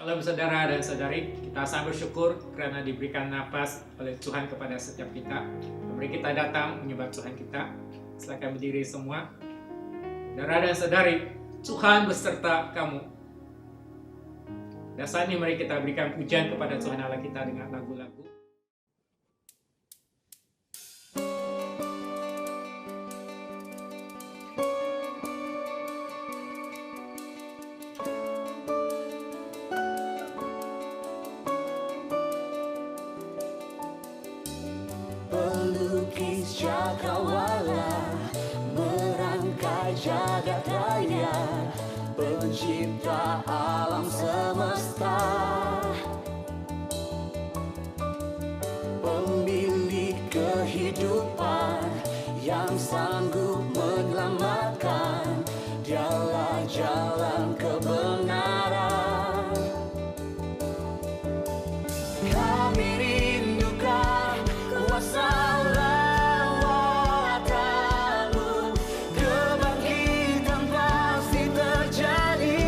Salam saudara dan saudari, kita sangat bersyukur karena diberikan nafas oleh Tuhan kepada setiap kita. Mari kita datang menyembah Tuhan kita. Silakan berdiri semua. Saudara dan saudari, Tuhan beserta kamu. Dan saat ini mari kita berikan pujian kepada Tuhan Allah kita dengan lagu-lagu. Pelukis cakrawala, merangkai jagat raya, pencipta alam semesta, pemilik kehidupan yang sanggup menyelamatkan, dialah jalan kebenaran. Kami rindukan kuasa lawatan-Mu, kebangkitan pasti terjadi.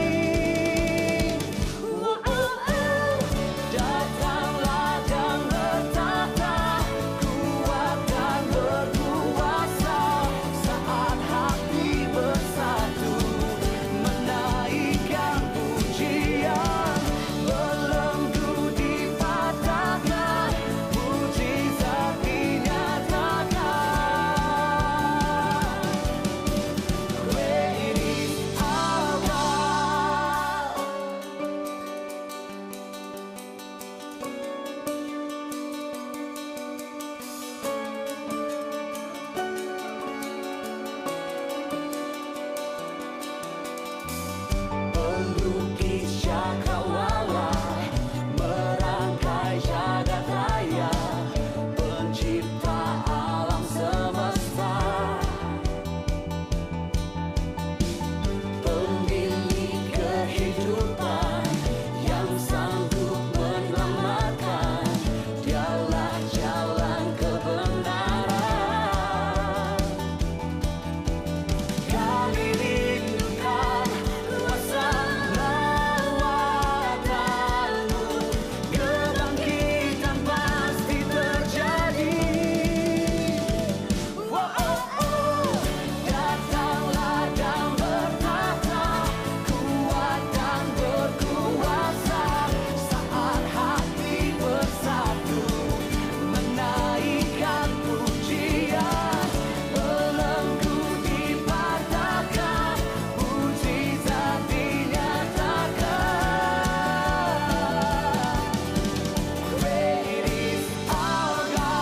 Datanglah dan bertata, kuat dan berkuasa, saat hati bersatu, menaikkan pujian, belenggu dipatahkan, mujizat dinyatakan. Great is our God. Pelukis cakrawala, merangkai jagat raya, pencipta alam semesta, pemilik kehidupan yang sanggup menyelamatkan, dialah jalan kebenaran. Kami rindukan kuasa lawatan-Mu, kebangkitan pasti terjadi. Datanglah dan bertata, kuat dan berkuasa, saat hati bersatu, menaikkan pujian, belenggu dipatahkan, mujizat dinyatakan. Great is our God.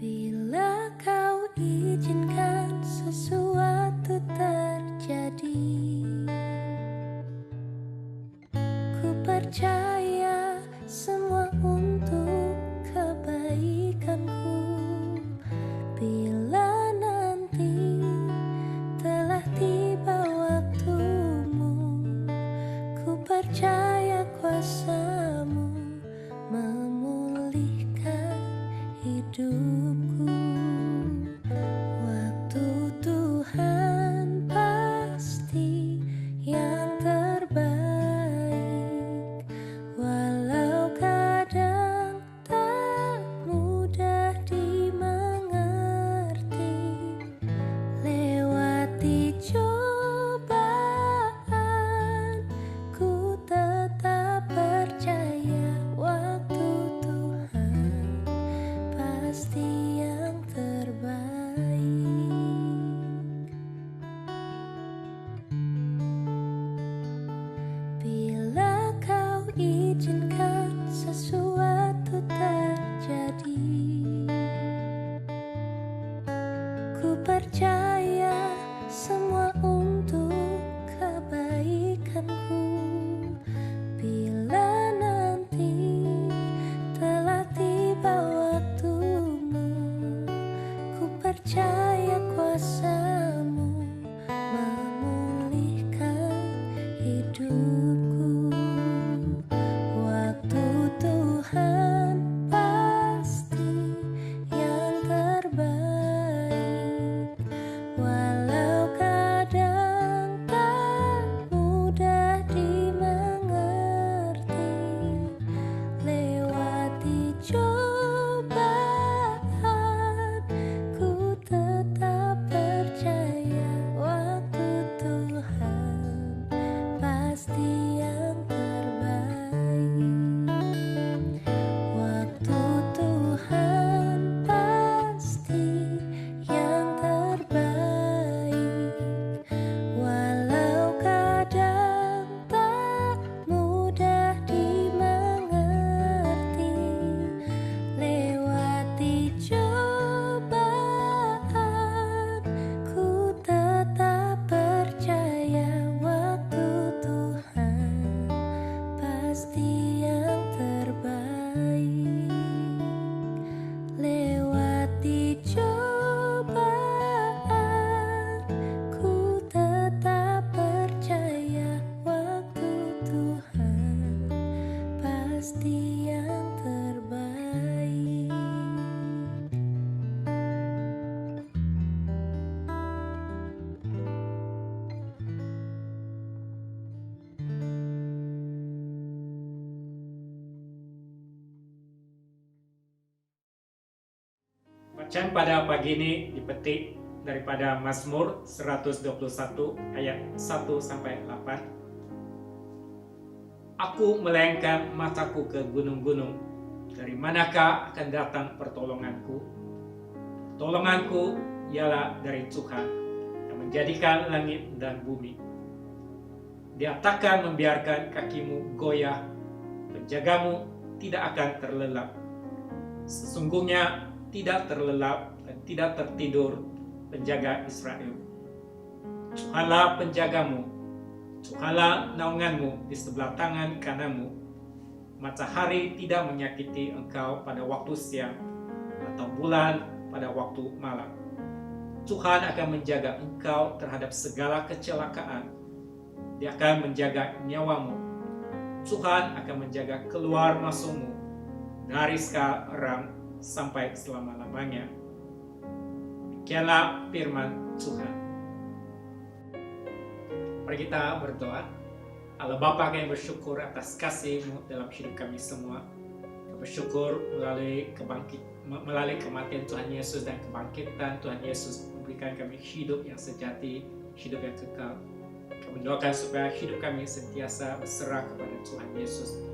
Bila Kau izinkan sesuatu terjadi, ku percaya semua untuk kebaikanku. Bila nanti telah tiba waktumu, ku percaya kuasa-Mu memulihkan hidupku. Waktu Tuhan pasti yang terbaik, walau kadang tak mudah dimengerti. Lewati cobaan, ku tetap percaya waktu Tuhan pasti yang terbaik. Bila Kau izinkan sesuatu terjadi, ku percaya semua untuk kebaikanku. percaya kuasa-Mu memulihkan hidupku. Waktu Tuhan pasti yang terbaik, walau kadang tak mudah dimengerti. Lewati cobaan, ku tetap percaya waktu Tuhan pasti yang terbaik. Waktu Tuhan pasti yang terbaik, walau kadang tak mudah dimengerti. Lewati cobaan, ku tetap percaya waktu Tuhan pasti yang terbaik. Lewati cobaan, ku tetap percaya waktu Tuhan pasti yang terbaik. Bacaan pada pagi ini dipetik daripada Mazmur 121 ayat 1-8. Aku melayangkan mataku ke gunung-gunung. Dari manakah akan datang pertolonganku? Pertolonganku ialah dari Tuhan yang menjadikan langit dan bumi. Dia takkan membiarkan kakimu goyah, penjagamu tidak akan terlelap. Sesungguhnya tidak terlelap dan tidak tertidur penjaga Israel. Tuhanlah penjagamu, Tuhanlah naunganmu di sebelah tangan kananmu. Matahari tidak menyakiti engkau pada waktu siang, atau bulan pada waktu malam. Tuhan akan menjaga engkau terhadap segala kecelakaan. Dia akan menjaga nyawamu. Tuhan akan menjaga keluar masukmu dari sekarang sampai selama-lamanya. Demikianlah firman Tuhan. Mari kita berdoa. Allah Bapa, kami bersyukur atas kasih-Mu dalam hidup kami semua. Kami bersyukur melalui kematian Tuhan Yesus dan kebangkitan Tuhan Yesus memberikan kami hidup yang sejati, hidup yang kekal. Kami mendoakan supaya hidup kami sentiasa berserah kepada Tuhan Yesus.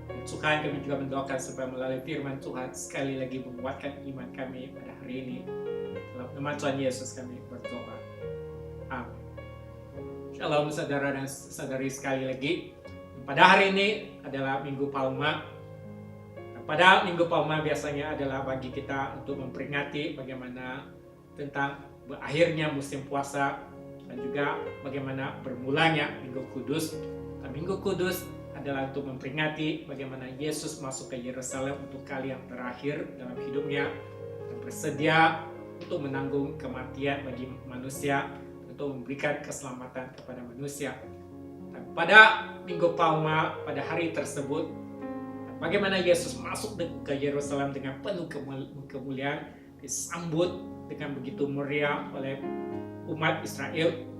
Dan Tuhan, kami juga mendoakan supaya melalui firman Tuhan sekali lagi menguatkan iman kami pada hari ini. Dalam nama Tuhan Yesus kami berdoa. Amin. Shalom saudara dan saudari, sekali lagi. Pada hari ini adalah Minggu Palma. Pada Minggu Palma biasanya adalah bagi kita untuk memperingati bagaimana tentang berakhirnya musim puasa dan juga bagaimana bermulanya Minggu Kudus. Dan Minggu Kudus adalah untuk memperingati bagaimana Yesus masuk ke Yerusalem untuk kali yang terakhir dalam hidupnya dan bersedia untuk menanggung kematian bagi manusia, untuk memberikan keselamatan kepada manusia. Dan pada Minggu Palma, pada hari tersebut, bagaimana Yesus masuk ke Yerusalem dengan penuh kemuliaan, disambut dengan begitu meriah oleh umat Israel.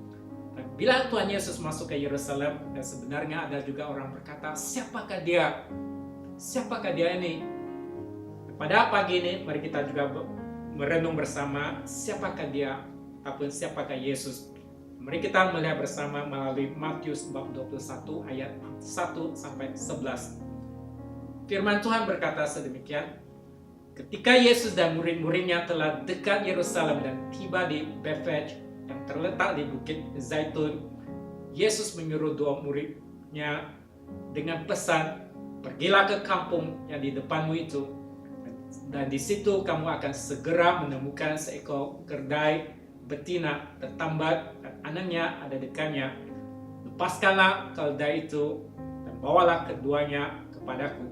Dan bila Tuhan Yesus masuk ke Yerusalem, dan sebenarnya ada juga orang berkata, siapakah dia? Siapakah dia ini? Pada pagi ini, mari kita juga merenung bersama siapakah dia, ataupun siapakah Yesus. Mari kita melihat bersama melalui Matius bab 21 ayat 1-11. Firman Tuhan berkata sedemikian, ketika Yesus dan murid-muridnya telah dekat Yerusalem dan tiba di Bethfage yang terletak di Bukit Zaitun, Yesus menyuruh dua muridnya dengan pesan, pergilah ke kampung yang di depanmu itu, dan di situ kamu akan segera menemukan seekor keledai betina tertambat dan anaknya ada dekatnya. Lepaskanlah keledai itu dan bawalah keduanya kepadaku.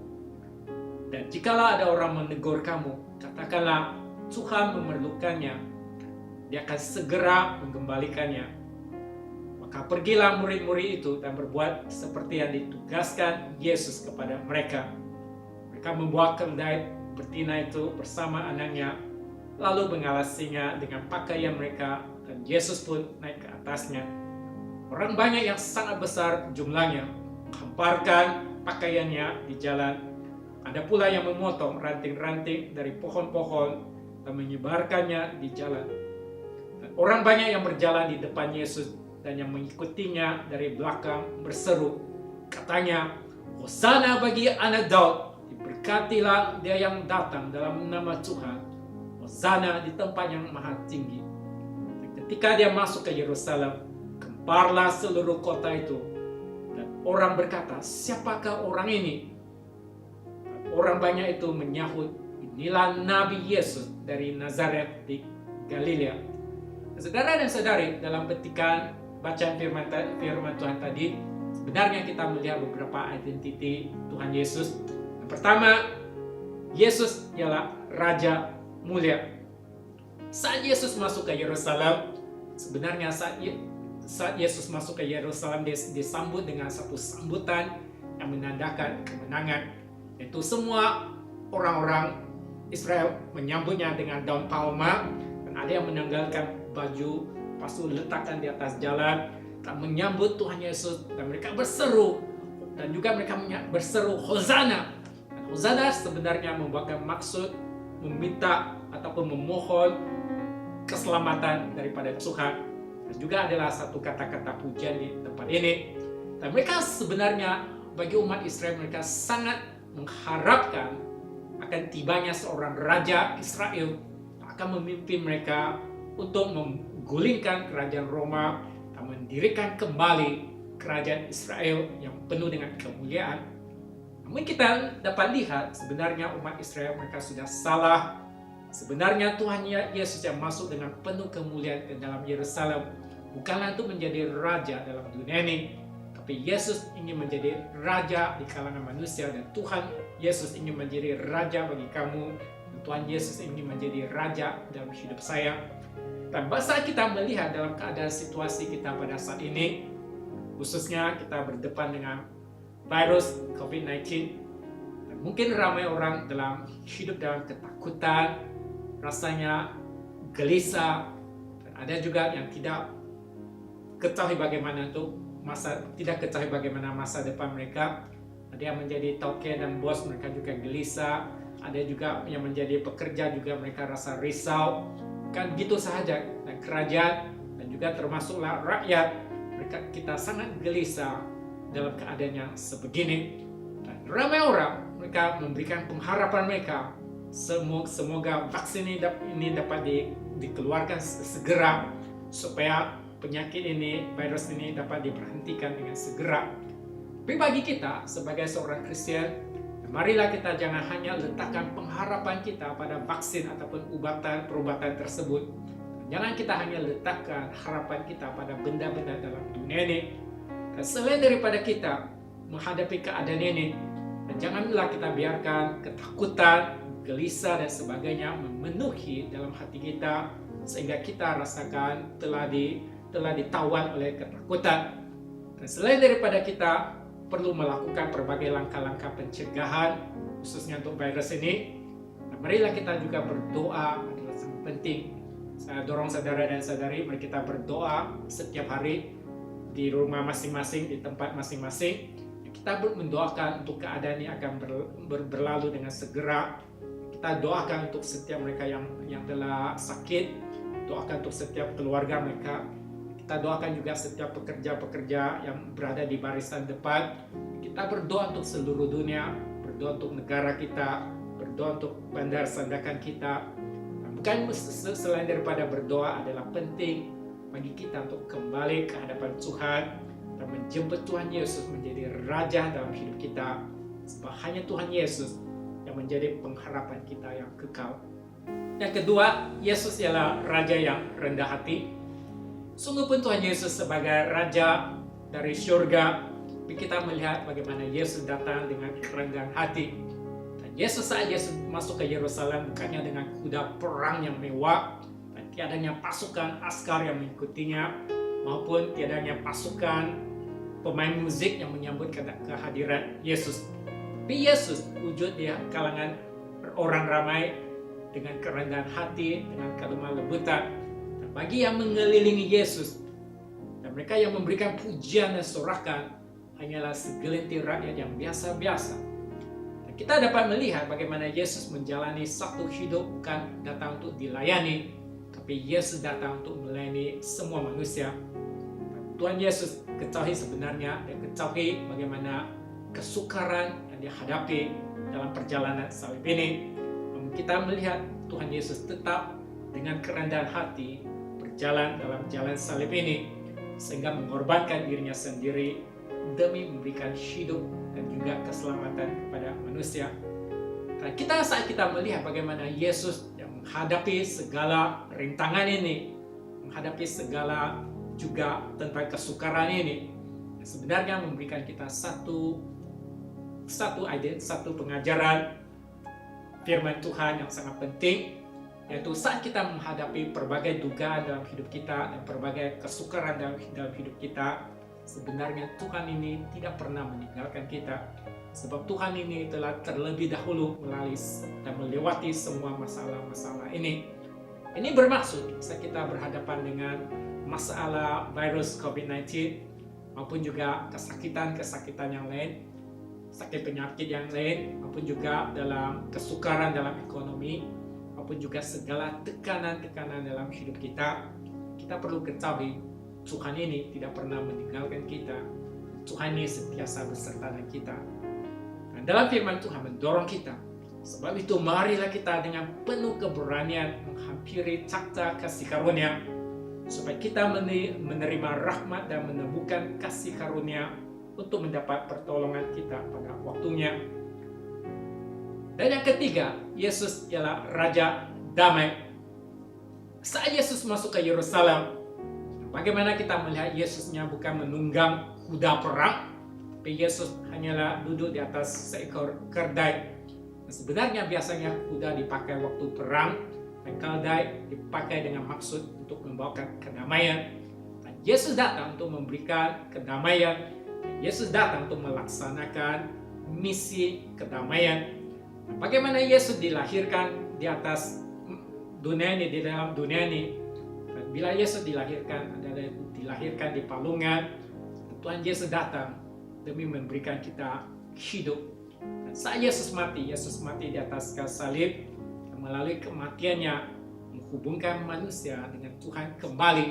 Dan jikalau ada orang menegur kamu, katakanlah Tuhan memerlukannya dia akan segera mengembalikannya. Maka pergilah murid-murid itu dan berbuat seperti yang ditugaskan Yesus kepada mereka. Mereka membawa keledai betina itu bersama anaknya, lalu mengalasinya dengan pakaian mereka, dan Yesus pun naik ke atasnya. Orang banyak yang sangat besar jumlahnya menghamparkan pakaiannya di jalan. Ada pula yang memotong ranting-ranting dari pohon-pohon dan menyebarkannya di jalan. Dan orang banyak yang berjalan di depan Yesus dan yang mengikutinya dari belakang berseru, katanya, "Hosana bagi anak Daud, diberkatilah dia yang datang dalam nama Tuhan, Hosana di tempat yang maha tinggi." Dan ketika dia masuk ke Yerusalem, gemparlah seluruh kota itu, dan orang berkata, "Siapakah orang ini?" Dan orang banyak itu menyahut, "Inilah Nabi Yesus dari Nazaret di Galilea." Saudara dan saudari, dalam petikan bacaan firman Tuhan tadi, sebenarnya kita melihat beberapa identiti Tuhan Yesus. Yang pertama, Yesus ialah Raja mulia. Saat Yesus masuk ke Yerusalem, sebenarnya saat Yesus masuk ke Yerusalem, disambut dengan satu sambutan yang menandakan kemenangan. Yaitu semua orang-orang Israel menyambutnya dengan daun palma, dan ada yang menanggalkan baju, pas letakkan di atas jalan, dan menyambut Tuhan Yesus, dan mereka berseru, dan juga mereka berseru Hosana. Dan Hosana sebenarnya membawa maksud meminta ataupun memohon keselamatan daripada Tuhan, dan juga adalah satu kata-kata pujian di tempat ini. Dan mereka sebenarnya, bagi umat Israel, mereka sangat mengharapkan akan tibanya seorang Raja Israel yang akan memimpin mereka untuk menggulingkan kerajaan Roma dan mendirikan kembali kerajaan Israel yang penuh dengan kemuliaan. Namun kita dapat lihat sebenarnya umat Israel mereka sudah salah. Sebenarnya Tuhan Yesus yang masuk dengan penuh kemuliaan ke dalam Yerusalem bukanlah untuk menjadi raja dalam dunia ini, tapi Yesus ingin menjadi raja di kalangan manusia, dan Tuhan Yesus ingin menjadi raja bagi kamu, dan Tuhan Yesus ingin menjadi raja dalam hidup saya. Dan saat kita melihat dalam keadaan situasi kita pada saat ini, khususnya kita berdepan dengan virus COVID-19, dan mungkin ramai orang hidup dalam ketakutan, rasanya gelisah, dan ada juga yang tidak ketahui bagaimana masa depan mereka. Ada yang menjadi tauke dan bos, mereka juga gelisah. Ada juga yang menjadi pekerja, juga mereka rasa risau. Kan gitu saja, dan kerajaan dan juga termasuklah rakyat, kita sangat gelisah dalam keadaan yang sebegini. Dan ramai orang mereka memberikan pengharapan mereka, semoga vaksin ini dapat dikeluarkan segera, supaya penyakit ini, virus ini dapat diberhentikan dengan segera. Tapi bagi kita sebagai seorang Kristen, marilah kita jangan hanya letakkan pengharapan kita pada vaksin ataupun perubatan tersebut. Jangan kita hanya letakkan harapan kita pada benda-benda dalam dunia ini. Dan selain daripada kita menghadapi keadaan ini, dan janganlah kita biarkan ketakutan, gelisah dan sebagainya memenuhi dalam hati kita, sehingga kita rasakan telah ditawan oleh ketakutan. Dan selain daripada kita perlu melakukan berbagai langkah-langkah pencegahan khususnya untuk virus ini, nah, marilah kita juga berdoa adalah sangat penting. Saya dorong saudara dan saudari, mari kita berdoa setiap hari di rumah masing-masing, di tempat masing-masing. Kita mendoakan untuk keadaan ini akan berlalu dengan segera. Kita doakan untuk setiap mereka yang telah sakit, doakan untuk setiap keluarga mereka. Kita doakan juga setiap pekerja-pekerja yang berada di barisan depan. Kita berdoa untuk seluruh dunia, berdoa untuk negara kita, berdoa untuk bandar sandakan kita. Bukan selain daripada berdoa adalah penting bagi kita untuk kembali ke hadapan Tuhan dan menjemput Tuhan Yesus menjadi Raja dalam hidup kita. Sebab hanya Tuhan Yesus yang menjadi pengharapan kita yang kekal. Yang kedua, Yesus ialah Raja yang rendah hati. Sungguh pun Tuhan Yesus sebagai Raja dari surga, tapi kita melihat bagaimana Yesus datang dengan kerendahan hati. Dan saat Yesus masuk ke Yerusalem bukannya dengan kuda perang yang mewah, dan tiadanya pasukan askar yang mengikutinya, maupun tiadanya pasukan pemain musik yang menyambut kehadiran Yesus. Tapi Yesus wujud di kalangan orang ramai dengan kerendahan hati, dengan kelemah lembutan. Dan bagi yang mengelilingi Yesus dan mereka yang memberikan pujian dan sorakan hanyalah segelintir rakyat yang biasa-biasa. Dan kita dapat melihat bagaimana Yesus menjalani satu hidup bukan datang untuk dilayani, tapi Yesus datang untuk melayani semua manusia. Tuhan Yesus ketahui sebenarnya, dan ketahui bagaimana kesukaran yang dihadapi dalam perjalanan salib ini. Namun kita melihat Tuhan Yesus tetap dengan kerendahan hati berjalan dalam jalan salib ini, sehingga mengorbankan dirinya sendiri demi memberikan hidup dan juga keselamatan kepada manusia. Dan saat kita melihat bagaimana Yesus yang menghadapi segala rintangan ini, menghadapi segala juga tentang kesukaran ini, sebenarnya memberikan kita satu pengajaran firman Tuhan yang sangat penting, yaitu saat kita menghadapi berbagai dugaan dalam hidup kita dan berbagai kesukaran dalam hidup kita, sebenarnya Tuhan ini tidak pernah meninggalkan kita, sebab Tuhan ini telah terlebih dahulu melewati semua masalah-masalah ini. Ini bermaksud saat kita berhadapan dengan masalah virus COVID-19 maupun juga kesakitan yang lain, sakit penyakit yang lain, maupun juga dalam kesukaran dalam ekonomi, maupun juga segala tekanan-tekanan dalam hidup kita, kita perlu ketahui Tuhan ini tidak pernah meninggalkan kita. Tuhan ini sentiasa beserta dengan kita. Dan dalam firman Tuhan mendorong kita, sebab itu marilah kita dengan penuh keberanian menghampiri takhta kasih karunia, supaya kita menerima rahmat dan menemukan kasih karunia untuk mendapat pertolongan kita pada waktunya. Dan yang ketiga, Yesus ialah Raja Damai. Saat Yesus masuk ke Yerusalem, bagaimana kita melihat Yesusnya bukan menunggang kuda perang, tapi Yesus hanyalah duduk di atas seekor keldai. Dan sebenarnya biasanya kuda dipakai waktu perang, dan keldai dipakai dengan maksud untuk membawakan kedamaian. Dan Yesus datang untuk memberikan kedamaian. Yesus datang untuk melaksanakan misi kedamaian. Bagaimana Yesus dilahirkan di atas dunia ini, di dalam dunia ini. Dan bila Yesus dilahirkan adalah dilahirkan di palungan, Tuhan Yesus datang demi memberikan kita hidup. Dan saat Yesus mati di atas kayu salib, dan melalui kematiannya menghubungkan manusia dengan Tuhan kembali,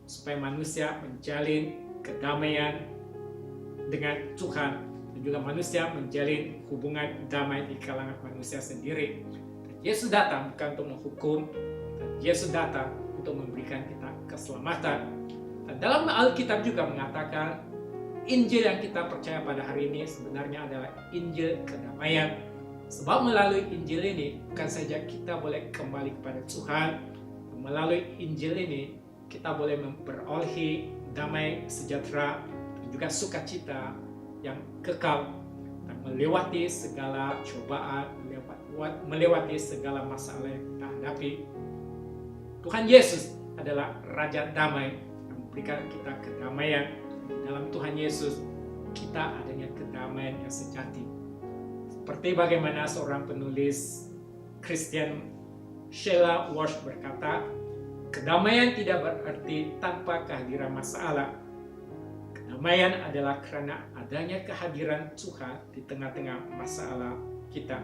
supaya manusia menjalin kedamaian dengan Tuhan, dan juga manusia menjalin hubungan damai di kalangan manusia sendiri. Dan Yesus datang bukan untuk menghukum, dan Yesus datang untuk memberikan kita keselamatan. Dan dalam Alkitab juga mengatakan Injil yang kita percaya pada hari ini sebenarnya adalah Injil kedamaian. Sebab melalui Injil ini bukan saja kita boleh kembali kepada Tuhan, melalui Injil ini kita boleh memperolehi damai sejahtera dan juga sukacita yang kekal, dan melewati segala cobaan, melewati segala masalah yang kita hadapi. Tuhan Yesus adalah Raja Damai yang memberikan kita kedamaian. Dalam Tuhan Yesus kita adanya kedamaian yang sejati. Seperti bagaimana seorang penulis Christian Sheila Walsh berkata, kedamaian tidak berarti tanpa kehadiran masalah. Kedamaian adalah karena adanya kehadiran Tuhan di tengah-tengah masalah kita.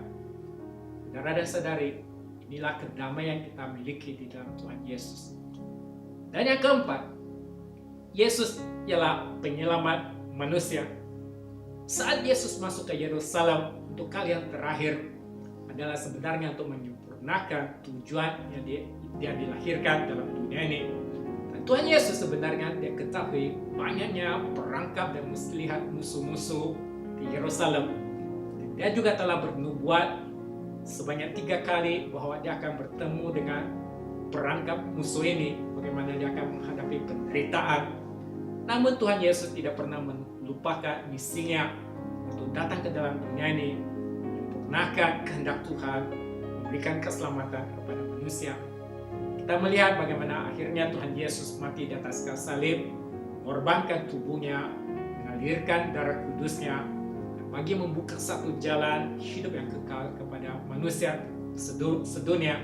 Saudara dan saudari, inilah kedamaian yang kita miliki di dalam Tuhan Yesus. Dan yang keempat, Yesus ialah penyelamat manusia. Saat Yesus masuk ke Yerusalem untuk kali yang terakhir adalah sebenarnya untuk menyempurnakan tujuan yang dia dilahirkan dalam dunia ini. Dan Tuhan Yesus sebenarnya dia ketahui banyaknya perangkap dan muslihat musuh-musuh di Yerusalem. Dan dia juga telah bernubuat sebanyak 3 kali bahwa dia akan bertemu dengan perangkap musuh ini, bagaimana dia akan menghadapi penderitaan. Namun Tuhan Yesus tidak pernah melupakan misinya untuk datang ke dalam dunia ini, menyempurnakan kehendak Tuhan, memberikan keselamatan kepada manusia. kita melihat bagaimana akhirnya Tuhan Yesus mati di atas kayu salib, mengorbankan tubuhnya, mengalirkan darah kudusnya, bagi membuka satu jalan hidup yang kekal kepada manusia sedunia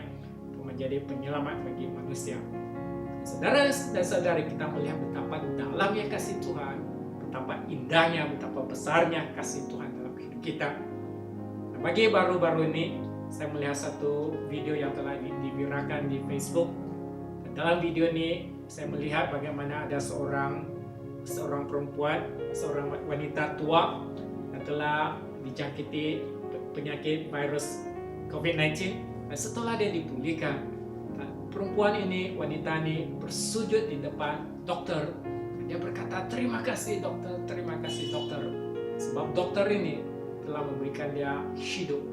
untuk menjadi penyelamat bagi manusia. Saudara dan saudari, kita melihat betapa dalamnya kasih Tuhan, betapa indahnya, betapa besarnya kasih Tuhan dalam hidup kita. Nah, bagi baru-baru ini, saya melihat satu video yang telah diviralkan di Facebook. Dan dalam video ini, saya melihat bagaimana ada seorang perempuan, seorang wanita tua yang telah dijangkiti penyakit virus COVID-19. Dan setelah dia dipulihkan, perempuan ini, wanita ini bersujud di depan dokter. Dia berkata, terima kasih dokter, sebab dokter ini telah memberikan dia hidup.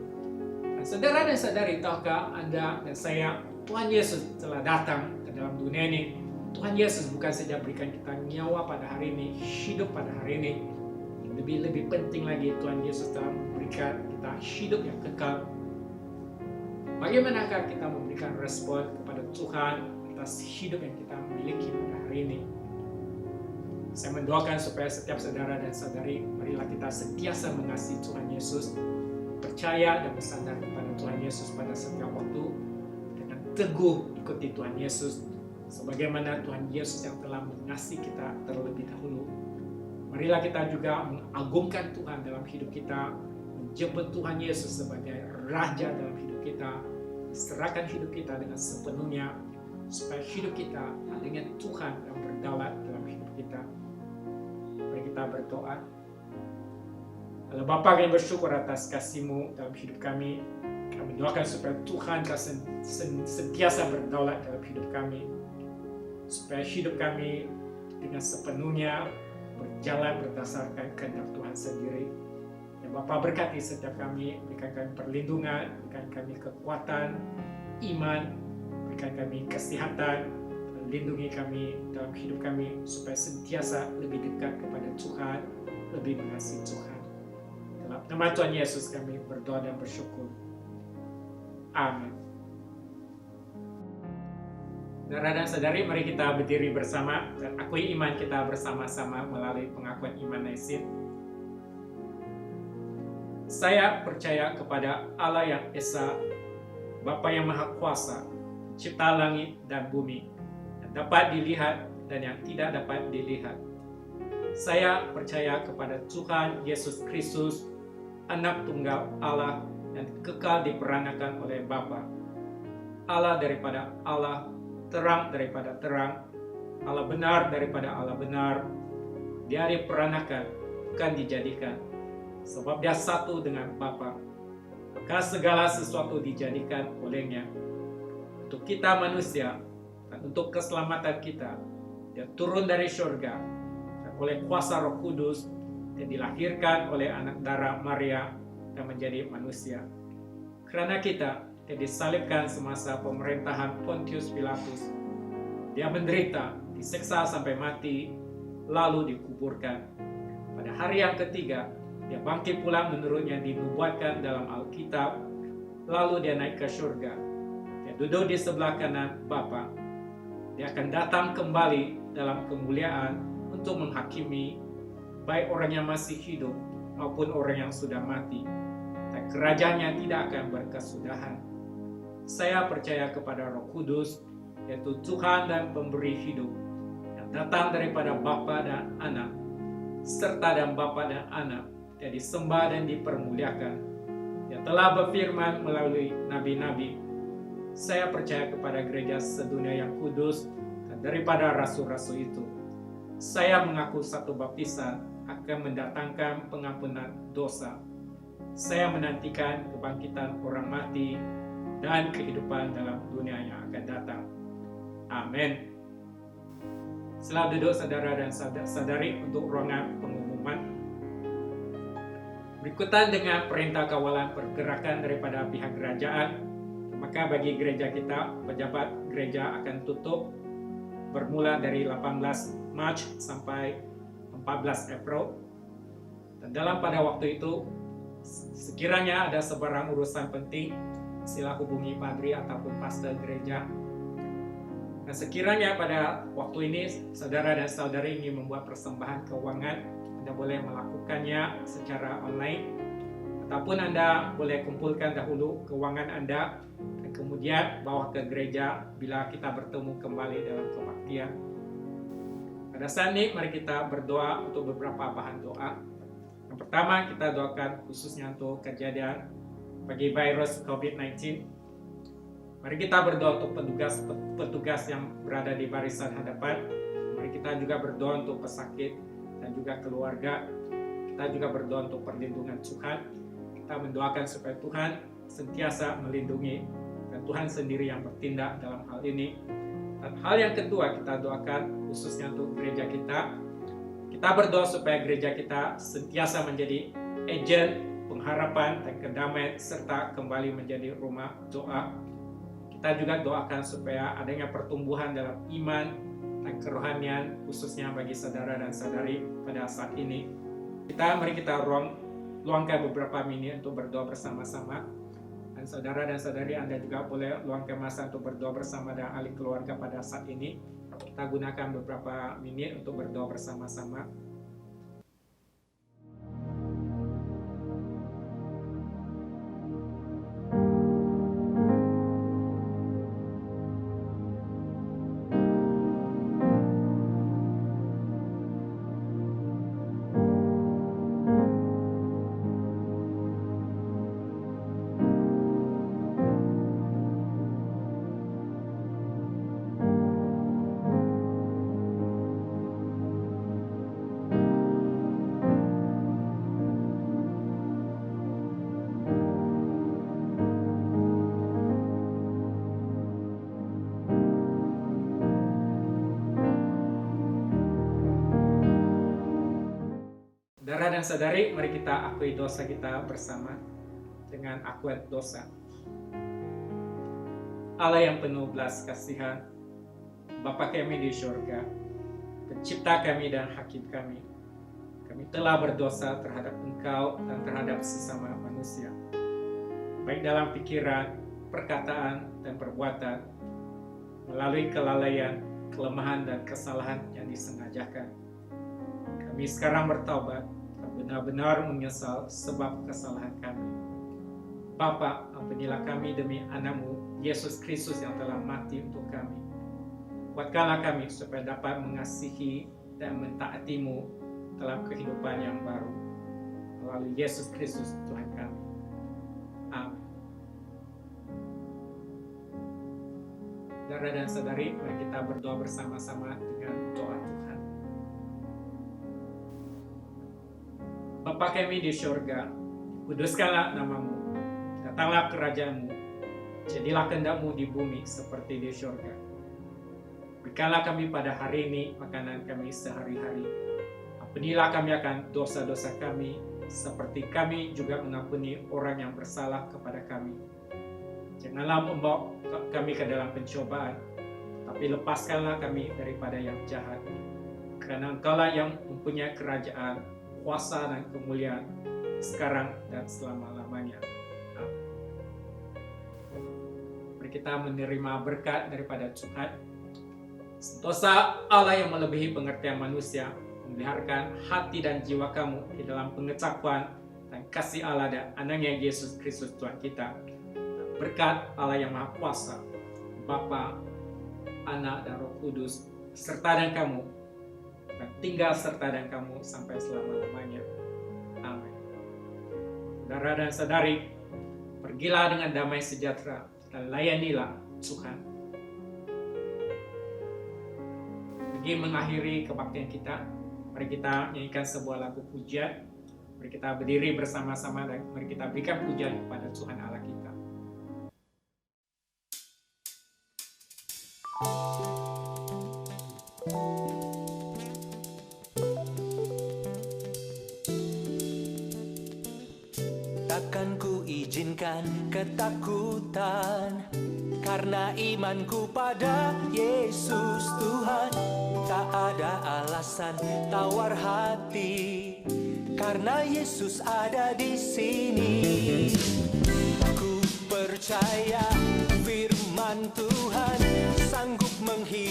Dan saudara dan saudari, tahukah Anda dan saya, Tuhan Yesus telah datang ke dalam dunia ini. Tuhan Yesus bukan saja berikan kita nyawa pada hari ini, hidup pada hari ini. Lebih penting lagi, Tuhan Yesus telah memberikan kita hidup yang kekal. Bagaimanakah kita memberikan respon kepada Tuhan atas hidup yang kita miliki pada hari ini? Saya mendoakan supaya setiap saudara dan saudari, marilah kita sentiasa mengasihi Tuhan Yesus, percaya dan bersandar kepada Tuhan Yesus pada setiap waktu, dengan teguh ikuti Tuhan Yesus, sebagaimana Tuhan Yesus yang telah mengasihi kita terlebih dahulu. Marilah kita juga mengagungkan Tuhan dalam hidup kita, menjemput Tuhan Yesus sebagai Raja dalam hidup kita, serahkan hidup kita dengan sepenuhnya, supaya hidup kita dengan Tuhan yang berdaulat dalam hidup kita. Mari kita berdoa. Allah Bapa, kami bersyukur atas kasih-Mu dalam hidup kami. Kami doakan supaya Tuhan sentiasa berdaulat dalam hidup kami, supaya hidup kami dengan sepenuhnya berjalan berdasarkan kehendak Tuhan sendiri. Ya Bapa, berkati setiap kami, berikan kami perlindungan, berikan kami kekuatan, iman, berikan kami kesehatan, lindungi kami dalam hidup kami, supaya sentiasa lebih dekat kepada Tuhan, lebih mengasihi Tuhan. Dalam nama Tuhan Yesus kami berdoa dan bersyukur. Amin. Saudara dan saudari, mari kita berdiri bersama dan akui iman kita bersama-sama melalui pengakuan iman Naisin. Saya percaya kepada Allah yang Esa, Bapa yang Maha Kuasa, Cipta langit dan bumi, yang dapat dilihat dan yang tidak dapat dilihat. Saya percaya kepada Tuhan Yesus Kristus, Anak Tunggal Allah yang kekal diperanakan oleh Bapa, Allah daripada Allah, terang daripada terang, Allah benar daripada Allah benar. Dia diperanakan, bukan dijadikan, sebab dia satu dengan Bapa. Maka segala sesuatu dijadikan olehnya. Untuk kita manusia dan untuk keselamatan kita, dia turun dari surga dan oleh kuasa Roh Kudus dia dilahirkan oleh anak darah Maria dan menjadi manusia. Karena kita, dia disalibkan semasa pemerintahan Pontius Pilatus. Dia menderita, disiksa sampai mati, lalu dikuburkan. Pada hari yang ketiga, dia bangkit pula menurut yang dinubuatkan dalam Alkitab, lalu dia naik ke surga. Dia duduk di sebelah kanan Bapa. Dia akan datang kembali dalam kemuliaan untuk menghakimi baik orang yang masih hidup maupun orang yang sudah mati. Dan kerajaannya tidak akan berkesudahan. Saya percaya kepada Roh Kudus, yaitu Tuhan dan Pemberi hidup, yang datang daripada Bapa dan Anak, serta dan Bapa dan Anak, yang disembah dan dipermuliakan, yang telah berfirman melalui nabi-nabi. Saya percaya kepada gereja sedunia yang kudus, dan daripada rasul-rasul itu, saya mengaku satu baptisan akan mendatangkan pengampunan dosa. Saya menantikan kebangkitan orang mati dan kehidupan dalam dunia yang akan datang. Amin. Selamat duduk saudara dan saudari untuk ruangan pengumuman. Berikutan dengan perintah kawalan pergerakan daripada pihak kerajaan, maka bagi gereja kita, pejabat gereja akan tutup bermula dari 18 Mac sampai 14 April. Dan dalam pada waktu itu, sekiranya ada sebarang urusan penting, sila hubungi padri ataupun pastor gereja. Dan sekiranya pada waktu ini saudara dan saudari ingin membuat persembahan keuangan, Anda boleh melakukannya secara online, ataupun Anda boleh kumpulkan dahulu keuangan Anda dan kemudian bawa ke gereja bila kita bertemu kembali dalam kebaktian. Pada saat ini mari kita berdoa untuk beberapa bahan doa. Yang pertama, kita doakan khususnya untuk kejadian bagi virus COVID-19. Mari kita berdoa untuk petugas yang berada di barisan hadapan. Mari kita juga berdoa untuk pesakit dan juga keluarga. Kita juga berdoa untuk perlindungan Tuhan. Kita mendoakan supaya Tuhan sentiasa melindungi dan Tuhan sendiri yang bertindak dalam hal ini. Dan hal yang kedua kita doakan khususnya untuk gereja kita. Kita berdoa supaya gereja kita sentiasa menjadi agen pengharapan dan kedamaian serta kembali menjadi rumah doa. Kita juga doakan supaya adanya pertumbuhan dalam iman dan kerohanian khususnya bagi saudara dan saudari pada saat ini. Mari kita luangkan beberapa menit untuk berdoa bersama-sama. Dan saudara dan saudari Anda juga boleh luangkan masa untuk berdoa bersama dengan ahli keluarga pada saat ini. Kita gunakan beberapa menit untuk berdoa bersama-sama. Saudara dan saudari, mari kita akui dosa kita bersama dengan akuan dosa. Allah yang penuh belas kasihan, Bapa kami di surga, Pencipta kami dan Hakim kami, kami telah berdosa terhadap Engkau dan terhadap sesama manusia, baik dalam pikiran, perkataan, dan perbuatan, melalui kelalaian, kelemahan, dan kesalahan yang disengajakan. Kami sekarang bertaubat, benar-benar menyesal sebab kesalahan kami. Bapa, ampunilah kami demi anakmu, Yesus Kristus yang telah mati untuk kami. Kuatkanlah kami supaya dapat mengasihi dan mentaatimu dalam kehidupan yang baru. Melalui Yesus Kristus Tuhan kami. Amin. Saudara dan saudari, mari kita berdoa bersama-sama dengan doa Tuhan. Bapa kami di surga, kuduskanlah namamu, datanglah kerajaanmu, jadilah kehendakmu di bumi seperti di surga. Berikanlah kami pada hari ini makanan kami sehari-hari. Ampunilah kami akan dosa-dosa kami, seperti kami juga mengampuni orang yang bersalah kepada kami. Janganlah membawa kami ke dalam pencobaan, tapi lepaskanlah kami daripada yang jahat. Karena Engkaulah yang mempunyai kerajaan, kuasa dan kemuliaan sekarang dan selama-lamanya. Amin. Mari kita menerima berkat daripada Tuhan. Sentosa Allah yang melebihi pengertian manusia memeliharkan hati dan jiwa kamu di dalam pengetahuan dan kasih Allah dan anaknya Yesus Kristus Tuhan kita. Berkat Allah yang Maha Kuasa, Bapa, Anak dan Roh Kudus serta dan kamu, dan tinggal serta dan kamu sampai selama-lamanya. Amin. Saudara dan saudari, pergilah dengan damai sejahtera dan layanilah Tuhan. Pergi mengakhiri kebaktian kita. Mari kita nyanyikan sebuah lagu pujian. Mari kita berdiri bersama-sama dan mari kita berikan pujian kepada Tuhan Allah kita. Takkan ku izinkan ketakutan, karena imanku pada Yesus Tuhan. Tak ada alasan tawar hati, karena Yesus ada di sini. Ku percaya firman Tuhan sanggup menghidupkan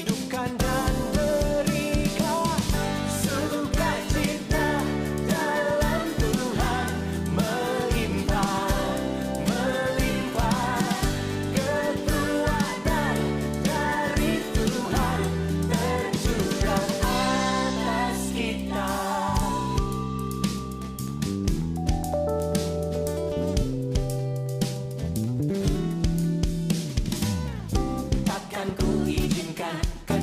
izinkan